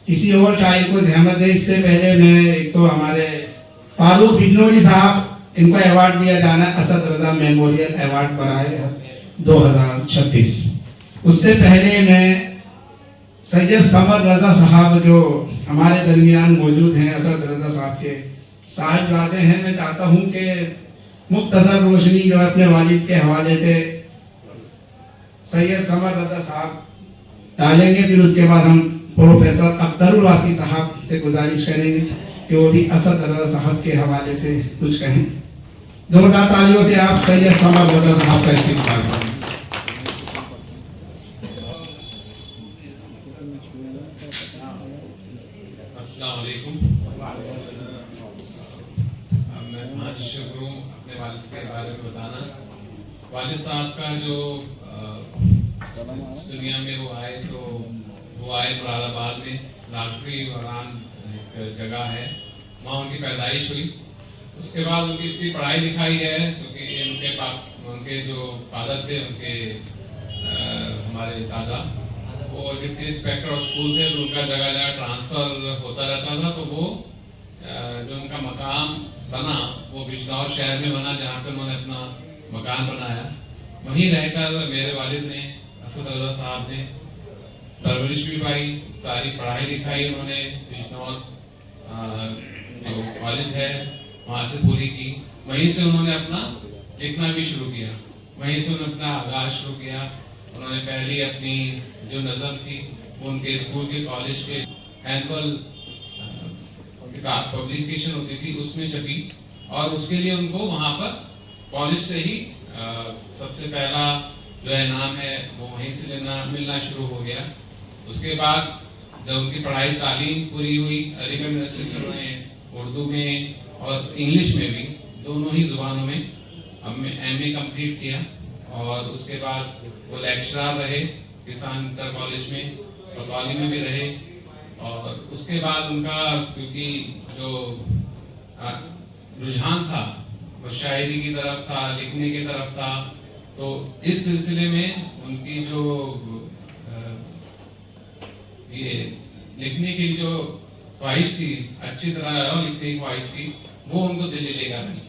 किसी और शायर को जहमत दे। इससे पहले मैं एक तो हमारे फारूक बिनोरी साहब, इनको अवार्ड दिया जाना असद रजा मेमोरियल अवार्ड पर आए 2026। उससे पहले मैं सैयद समर रजा साहब जो हमारे दरमियान मौजूद हैं, असद रजा साहब के साहिबजादे हैं, मैं चाहता हूं कि मुख्तसर रोशनी जो है अपने वालिद के हवाले से सैयद समर रजा साहब डालेंगे। फिर उसके बाद हम प्रोफेसर अख्तरुल वासी साहब से गुजारिश करेंगे कि वो भी असद रजा साहब के हवाले से कुछ कहें। जोरदार तालियों से आप सैयद समर रजा साहब का इस्तेमाल करें। अस्सलाम वालेकुम। मैं आज शुरू अपने वालिद के बारे में बताना। वालिद साहब का जो इस दुनिया में वो आए तो वो आए मुरादाबाद में, लाखड़ी वरान एक जगह है, वहाँ उनकी पैदाइश हुई। उसके बाद उनकी इतनी पढ़ाई लिखाई है क्योंकि उनके जो फादर थे, उनके हमारे दादा, वो डिप्टी इंस्पेक्टर ऑफ स्कूल थे, तो उनका जगह जगह ट्रांसफर होता रहता था। तो वो जो उनका मकाम बना वो बिजनौर शहर में बना, जहाँ पे उन्होंने अपना मकान बनाया। वहीं रहकर मेरे वालिद ने, असद रजा साहब ने परवरिश भी पाई, सारी पढ़ाई लिखाई उन्होंने बिजनौर जो कॉलेज है वहाँ से पूरी की। वहीं से उन्होंने अपना लिखना भी शुरू किया, वहीं से उन्होंने अपना आगाज शुरू किया। उन्होंने पहली अपनी जो नज़म थी वो उनके स्कूल के कॉलेज के एनुअल किताब पब्लिकेशन होती थी उसमें छपी, और उसके लिए उनको वहाँ पर कॉलेज से ही सबसे पहला जो है नाम है वो वहीं से मिलना शुरू हो गया। उसके बाद जब उनकी पढ़ाई तालीम पूरी हुई, अलीगढ़ यूनिवर्सिटी से उन्होंने उर्दू में और इंग्लिश में भी, दोनों ही ज़ुबानों में MA कंप्लीट किया। और उसके बाद वो लेक्चरर रहे किसान इंटर कॉलेज में, बतौली में भी रहे। और उसके बाद उनका क्योंकि जो रुझान था वो शायरी की तरफ था, लिखने की तरफ था, तो इस सिलसिले में उनकी जो ये लिखने की जो ख्वाहिश थी, अच्छी तरह लिखने की ख्वाहिश थी, वो उनको दिल्ली लेकर आई।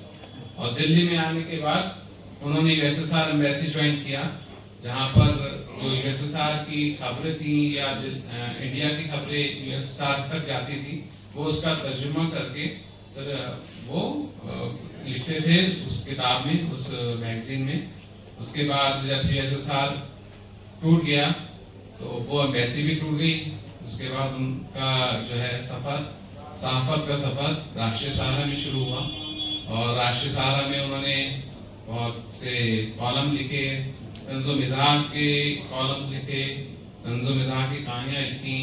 और दिल्ली में आने के बाद उन्होंने USSR एम्बेसी ज्वाइन किया, जहाँ पर जो USSR की खबरें थी या इंडिया की खबरें USSR तक जाती थी, वो उसका तर्जुमा करके वो लिखते थे उस किताब में, उस मैगजीन में। उसके बाद जब USSR टूट गया तो वो एम्बेसी भी टूट गई। उसके बाद उनका जो है सफ़र, सहाफ़त का सफ़र राष्ट्रीय सहारा में शुरू हुआ, और राष्ट्रीय सहारा में उन्होंने बहुत से कॉलम लिखे, तंज़ो मिज़ाह के कॉलम लिखे, तंज़ो मिज़ाह की कहानियाँ लिखी,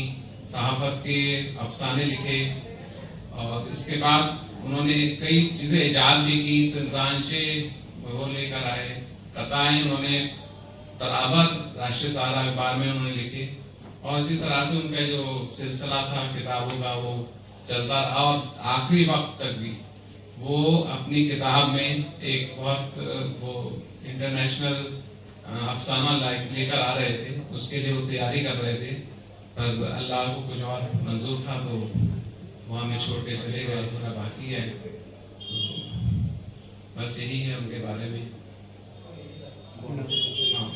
सहाफ़त के अफसाने लिखे। और इसके बाद उन्होंने कई चीज़ें इजाद भी की, तंजानशे वो लेकर आए, कताएं उन्होंने तराबर राष्ट्रीय सहारा अखबार में उन्होंने लिखे। और इसी तरह से उनका जो सिलसिला था किताबों का वो चलता रहा, और आखिरी वक्त तक भी वो अपनी किताब में एक बहुत वो इंटरनेशनल अफसाना लेकर आ रहे थे, उसके लिए वो तैयारी कर रहे थे, पर अल्लाह को कुछ और मंजूर था तो वो हमें छोड़ के चले गए, थोड़ा बाकी है। तो बस यही है उनके बारे में। हाँ।